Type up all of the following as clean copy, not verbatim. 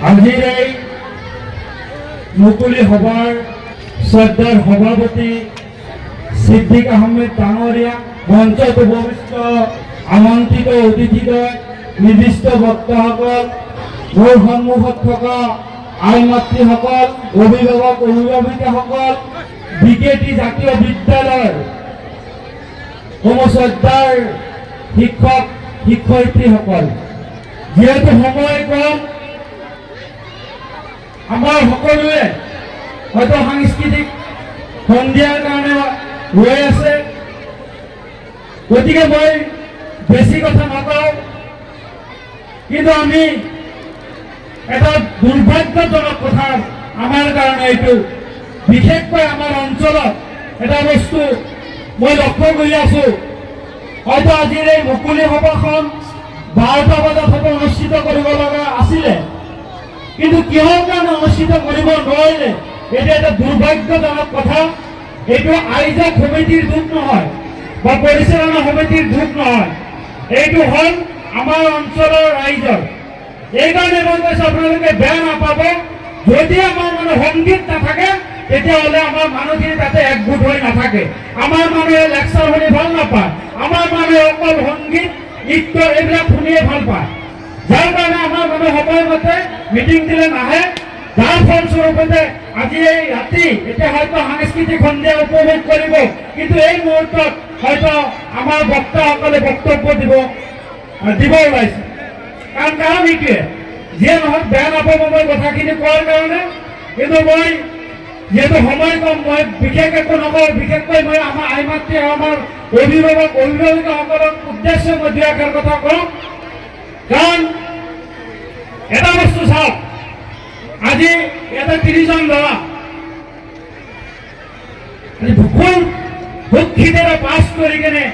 আজিৰ এই মুকলি সভাৰ শ্ৰদ্ধাৰ সভাপতি সিদ্দিক আহমেদ ডাঙৰীয়া, মঞ্চত উপবিষ্ট আমন্ত্ৰিত অতিথিদ্বয়, নিৰ্দিষ্ট বক্তাসকল, মোৰ সন্মুখত থকা আই মাতৃসকল, অভিভাৱক অভিভাৱিকাসকল, বিকেটি জাতীয় বিদ্যালয়ৰ সমশ্ৰদ্ধাৰ শিক্ষক শিক্ষয়িত্ৰীসকল, যিহেতু সময় কম, আমাৰ সকলোৱে হয়তো সাংস্কৃতিক সন্ধিয়াৰ কাৰণে ৰৈ আছে, গতিকে মই বেছি কথা নকওঁ, কিন্তু আমি এটা দুৰ্ভাগ্যজনক কথা আমাৰ কাৰণে এইটো, বিশেষকৈ আমাৰ অঞ্চলত এটা বস্তু মই লক্ষ্য কৰি আছো, হয়তো আজিৰ এই মুকলি সভাখন 12টা বজাত হয়তো অনুষ্ঠিত কৰিব লগা আছিলে, কিন্তু কিহৰ কাৰণে অনুষ্ঠিত কৰিব নোৱাৰিলে, এইটো এটা দুৰ্ভাগ্যজনক কথা। এইটো আয়োজক সমিতিৰ দুখ নহয় বা পৰিচালনা সমিতিৰ দুখ নহয়, এইটো হ'ল আমাৰ অঞ্চলৰ ৰাইজৰ। এইকাৰণে মই কৈছোঁ, আপোনালোকে বেয়া নাপাব, যদি আমাৰ মানে সংগীত নাথাকে তেতিয়াহ'লে আমাৰ মানুহখিনি তাতে একগোট হৈ নাথাকে। আমাৰ মানুহে লেকচাৰ শুনি ভাল নাপায়, আমাৰ মানুহে অকল সংগীত নৃত্য এইবিলাক শুনিয়ে ভাল পায়, যাৰ কাৰণে আমাৰ মানুহ সময়মতে মিটিং দিলে নাহে, যাৰ ফলস্বৰূপে আজি এই ৰাতি এতিয়া হয়তো সাংস্কৃতিক সন্ধিয়া উপভোগ কৰিব, কিন্তু এই মুহূৰ্তত হয়তো আমাৰ বক্তাসকলে বক্তব্য দিব ওলাইছে। কাৰণ এইটোৱে, যিয়ে নহওক বেয়া নাপাব মই কথাখিনি কোৱাৰ কাৰণে, কিন্তু মই যিহেতু সময় কম, মই বিশেষ একো নকওঁ, বিশেষকৈ মই আমাৰ আই মাতৃ আমাৰ অভিভাৱক অভিভাৱিকাসকলক উদ্দেশ্যে মই দুই এষাৰ কথা কওঁ। কাৰণ এটা বস্তু চাওক, আজি এটা 30জন ল'ৰা খুব সুশিক্ষিতেৰে পাছ কৰি কেনে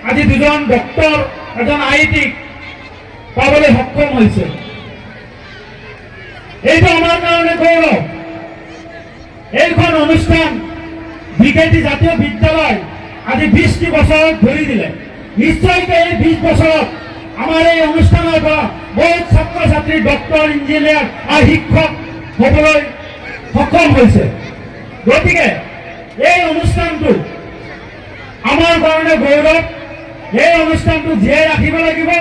আজি 2জন ডক্টৰ, এজন IIT পাবলৈ সক্ষম হৈছে, এইটো আমাৰ কাৰণে গৌৰৱ। এইখন অনুষ্ঠান বিকেটি জাতীয় বিদ্যালয় আজি 20টি বছৰত ধৰি দিলে, নিশ্চয়কৈ এই 20 বছৰত আমাৰ এই অনুষ্ঠানৰ পৰা বহুত ছাত্ৰ ছাত্ৰী ডক্টৰ, ইঞ্জিনিয়াৰ আৰু শিক্ষক হ'বলৈ সক্ষম হৈছে। গতিকে এই অনুষ্ঠানটো আমাৰ কাৰণে গৌৰৱ, এই অনুষ্ঠানটো জীয়াই ৰাখিব লাগিব।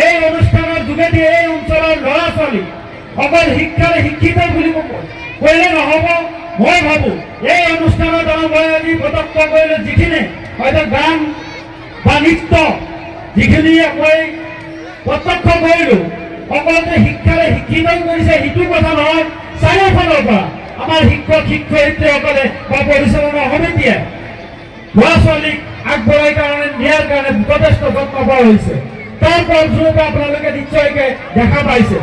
এই অনুষ্ঠানৰ যোগেদি এই অঞ্চলৰ ল'ৰা ছোৱালী অকল শিক্ষাৰে শিক্ষিত বুলি কৰিলে নহ'ব। মই ভাবোঁ এই অনুষ্ঠানৰ দ্বাৰা মই আজি প্ৰত্যক্ষ কৰিলোঁ, যিখিনি হয়তো গান বা নৃত্য যিখিনি মই প্ৰত্যক্ষ কৰিলোঁ, সকলোতে শিক্ষাৰে শিক্ষিত কৰিছে সেইটো কথা নহয়, চাৰিওফালৰ পৰা আমাৰ শিক্ষক শিক্ষয়িত্ৰীসকলে বা পৰিচালনা সমিতিয়ে ল'ৰা ছোৱালীক আগবঢ়াই নিয়াৰ কাৰণে যথেষ্ট যত্ন লোৱা হৈছে। তাৰ ফলস্বৰূপে আপোনালোকে নিশ্চয়কৈ দেখা পাইছে।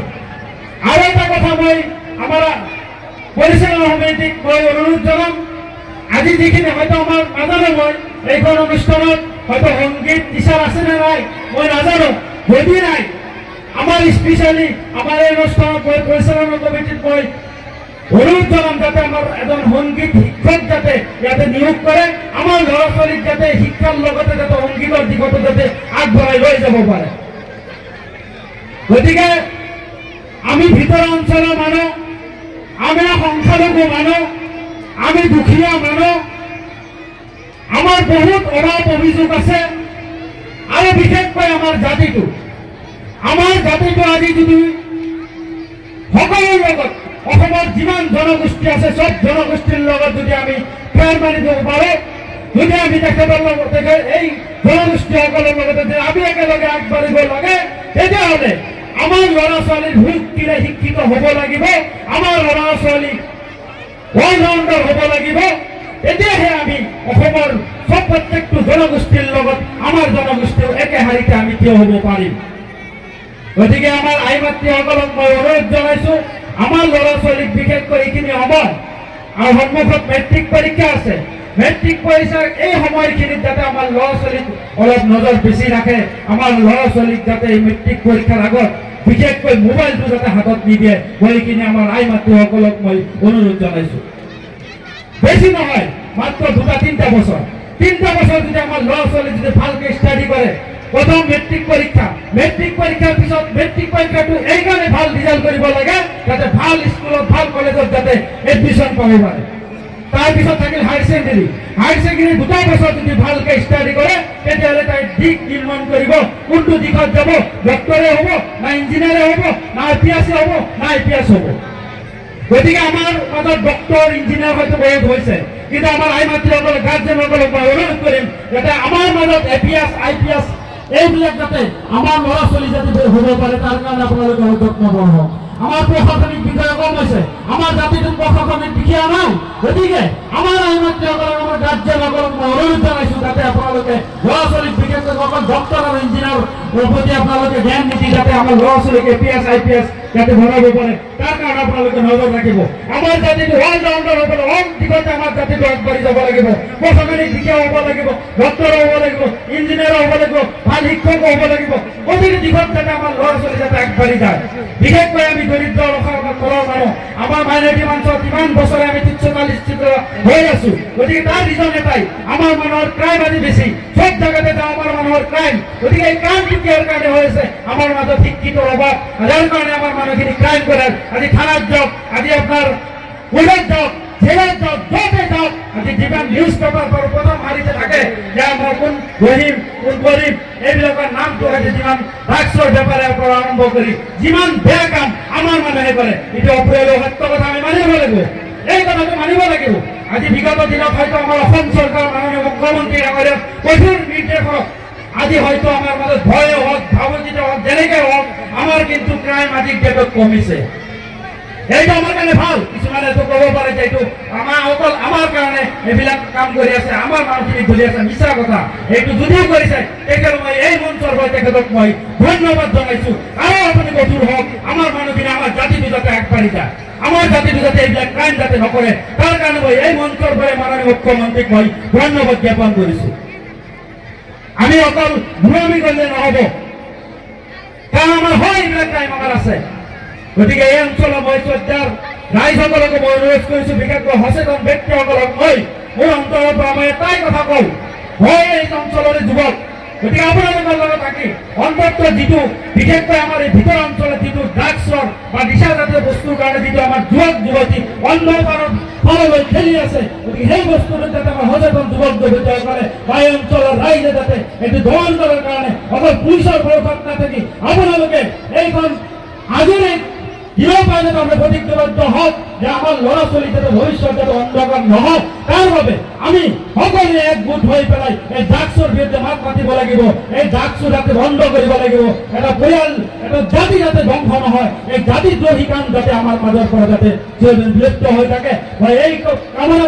আৰু এটা কথা মই আমাৰ পৰিচালনা সমিতিক মই অনুৰোধ জনাম, আজি যিখিনি হয়তো আমাৰ নাজানো, মই এইখন অনুষ্ঠানত হয়তো সংগীত টিচাৰ আছে নে নাই মই নাজানো, যদি নাই আমাৰ স্পেচিয়েলি আমাৰ এই অনুষ্ঠানত মই পৰিচালনা কমিটিত মই অনুৰোধ জনাম যাতে আমাৰ এজন সংগীত শিক্ষক যাতে ইয়াতে নিয়োগ কৰে, আমাৰ ল'ৰা ছোৱালীক যাতে শিক্ষাৰ লগতে যাতে সংগীতৰ দিশতো যাতে আগবঢ়াই লৈ যাব পাৰে। গতিকে আমি ভিতৰৰ অঞ্চলৰ মানুহ, আমি সংখ্যালঘু মানুহ, আমি দুখীয়া মানুহ, আমাৰ বহুত অভাৱ অভিযোগ আছে। আৰু বিশেষকৈ আমাৰ জাতিটো আজি যদি সকলোৰ লগত অসমৰ যিমান জনগোষ্ঠী আছে চব জনগোষ্ঠীৰ লগত যদি আমি ফেৰ মাৰি দিব পাৰোঁ, যদি আমি তেখেতৰ লগতে এই জনগোষ্ঠীসকলৰ লগতে যদি আমি একেলগে আগবাঢ়িব লাগে, তেতিয়াহ'লে আমাৰ ল'ৰা ছোৱালীৰ সুশিক্ষিৰে শিক্ষিত হ'ব লাগিব, আমাৰ ল'ৰা ছোৱালী অলৰাউণ্ডাৰ হ'ব লাগিব, তেতিয়াহে আমি অসমৰ চব প্ৰত্যেকটো জনগোষ্ঠীৰ লগত আমাৰ জনগোষ্ঠীৰ একে শাৰীতে আমি থিয় হ'ব পাৰিম। গতিকে আমাৰ আই মাতৃসকলক মই অনুৰোধ জনাইছোঁ, আমাৰ ল'ৰা ছোৱালীক বিশেষকৈ এইখিনি সময় আৰু সন্মুখত মেট্ৰিক পৰীক্ষা আছে, মেট্ৰিক পৰীক্ষাৰ এই সময়খিনিত যাতে আমাৰ ল'ৰা ছোৱালীক অলপ নজৰ বেছি ৰাখে, আমাৰ ল'ৰা ছোৱালীক যাতে এই মেট্ৰিক পৰীক্ষাৰ আগত বিশেষকৈ মোবাইলটো যাতে হাতত নিদিয়ে, মই এইখিনি আমাৰ আই মাতৃসকলক মই অনুৰোধ জনাইছোঁ। বেছি নহয়, মাত্ৰ 2-3টা বছৰ যদি আমাৰ ল'ৰা ছোৱালী যদি ভালকৈ ষ্টাডি কৰে, প্ৰথম মেট্ৰিক পৰীক্ষাৰ পিছত মেট্ৰিক পৰীক্ষাটো এইকাৰণে ভাল ৰিজাল্ট কৰিব লাগে যাতে ভাল স্কুলত ভাল কলেজত যাতে এডমিশ্যন পাব পাৰে। তাৰপিছত থাকিল হায়াৰ ছেকেণ্ডেৰী 2 বছৰ যদি ভালকে ষ্টাডি কৰে তেতিয়াহ'লে তাই দিশ নিৰ্মাণ কৰিব, কোনটো দিশত যাব, ডক্টৰে হ'ব না ইঞ্জিনিয়াৰে হ'ব না IPS হ'ব না IPS হ'ব। গতিকে আমাৰ মাজত ডক্টৰ ইঞ্জিনিয়াৰ হয়তো বহুত হৈছে, কিন্তু আমাৰ আই মাতৃসকলে গাৰ্জেনসকলক মই অনুৰোধ কৰিম যাতে আমাৰ মাজত APS IPS এইবিলাক যাতে আমাৰ ল'ৰা ছোৱালী যাতে হ'ব পাৰে তাৰ কাৰণে আপোনালোকে যত্নবান হওক। আমাৰ প্ৰশাসনিক বিষয়া কম হৈছে, আমাৰ জাতিটোত প্ৰশাসনিক বিষয়া নাই। গতিকে আমাৰ আই মাতৃসকলক আমাৰ গাৰ্জেনসকলক মই অনুৰোধ জনাইছোঁ যাতে আপোনালোকে ল'ৰা ছোৱালীক বিশেষকৈ অকল ডক্টৰ আৰু ইঞ্জিনিয়াৰৰ প্ৰতি আপোনালোকে জ্ঞান নীতি যাতে আমাৰ ল'ৰা ছোৱালীক APS IPS যাতে বনাব পাৰে তাৰ কাৰণে আপোনালোকে নজৰ ৰাখিব। আমাৰ জাতিটো অল ৰাউণ্ডাৰ হ'ব, অল দিশতে আমাৰ জাতিটো আগবাঢ়ি যাব লাগিব। প্ৰশাসনিক বিষয়া হ'ব লাগিব, ডক্টৰ হ'ব লাগিব, ইঞ্জিনিয়াৰ হ'ব লাগিব, ভাল শিক্ষক হ'ব লাগিব। প্ৰতিটো দিশত যাতে আমাৰ ল'ৰা ছোৱালী যাতে আগবাঢ়ি যায়। বিশেষকৈ আমি দৰিদ্ৰ তলৰ মানুহ, আমাৰ মাইনৰিটি অঞ্চলত ইমান বছৰে আমি তুচ্ছতালিস্থিত হৈ আছো। গতিকে তাৰ ৰিজন এটাই, আমাৰ মানুহৰ ক্ৰাইম আজি বেছি, চব জাগাতে আমাৰ মানুহৰ ক্ৰাইম। গতিকে এই ক্ৰাইমটো কিহৰ কাৰণে হৈ আছে? আমাৰ মাজত শিক্ষিতৰ অভাৱ, যাৰ কাৰণে আমাৰ মানুহখিনি ক্ৰাইম কৰে। আজি থানাত যাওক, আজি আপোনাৰ কোৰ্টত যাওক, জেলত যাওক, য'তে যাওক, আজি যিমান নিউজ পেপাৰ প্ৰথম মাৰিতে থাকে যে আমাৰ কোন গৰীব কোন গৰীব এইবিলাকৰ নামটো আজি যিমান ড্ৰাগছৰ বেপাৰৰ পৰা আৰম্ভ কৰি যিমান বেয়া কাম আমাৰ মানুহে কৰে, এইটো অপ্ৰিয় সত্য কথা আমি মানিব লাগিব। এই কথাটো মানিব লাগিব। আজি বিগত দিনত হয়তো আমাৰ অসম চৰকাৰ মাননীয় মুখ্যমন্ত্ৰী ডাঙৰীয়াৰ কঠোৰ নিৰ্দেশক আজি হয়তো আমাৰ মাজত ভয় হওক, ভাবুকিত হওক, যেনেকৈ হওক আমাৰ কিন্তু ক্ৰাইম আজিৰ ডেটত কমিছে। এইটো আমাৰ কাৰণে ভাল। কিছুমানে ক'ব পাৰে যে এইটো অকল আমাৰ কাৰণে এইবিলাক কাম কৰি আছে, আমাৰ মানুহখিনি ধৰি আছে, মিছা কথা। এইটো যদিও কৰিছে তেখেতক মই এই মঞ্চৰ পৰা তেখেতক মই ধন্যবাদ জনাইছোঁ। আৰু আপুনি কঠোৰ হওক, আমাৰ মানুহখিনি আমাৰ জাতিটো যাতে আগবাঢ়ি যায়, আমাৰ জাতিটো যাতে এইবিলাক ক্ৰাইম যাতে নকৰে তাৰ কাৰণে মই এই মঞ্চৰ পৰা মাননীয় মুখ্যমন্ত্ৰীক মই ধন্যবাদ জ্ঞাপন কৰিছোঁ। আমি অকল ভূমি কৰিলে নহ'ব, কাৰণ আমাৰ হয় এইবিলাক ক্ৰাইম আমাৰ আছে। গতিকে এই অঞ্চলৰ মই শ্ৰদ্ধাৰ ৰাইজসকলকো মই অনুৰোধ কৰিছোঁ, বিশেষকৈ সচেতন ব্যক্তিসকলক মই মোৰ অন্তৰৰ পৰা মই এটাই কথা কওঁ, হয় এই অঞ্চলৰে যুৱক। গতিকে আপোনালোকৰ লগত থাকি অন্তত যিটো বিশেষকৈ আমাৰ এই ভিতৰ অঞ্চলত যিটো ড্ৰাগছৰ বা নিচাজাতীয় বস্তুৰ কাৰণে যিটো আমাৰ যুৱক যুৱতী অন্ধকাৰৰ ফাললৈ ঠেলি আছে, গতিকে সেই বস্তুটো যাতে আমাৰ সচেতন যুৱক যুৱতীসকলে বা এই অঞ্চলৰ ৰাইজে যাতে এইটো দমন কৰাৰ কাৰণে অকল পুলিচৰ ভৰসাত নাথাকি আপোনালোকে এইখন আজিৰ দিনৰ আমৰা প্ৰতিজ্ঞাবদ্ধ হওক যে আমাৰ ল'ৰা ছোৱালী যাতে ভবিষ্যৎ যাতে অন্ধকাৰ নহওক তাৰ বাবে আমি সকলোৱে একগোট হৈ পেলাই এই ড্ৰাগছৰ বিৰুদ্ধে মাত মাতিব লাগিব। এই ড্ৰাগছটো যাতে বন্ধ কৰিব লাগিব। এটা পৰিয়াল এটা জাতি যাতে ধ্বংস নহয়, এই জাতিদ্ৰোহী কাম যাতে আমাৰ মাজৰ পৰা যাতে বিলুপ্ত হৈ থাকে, মই এই কামনা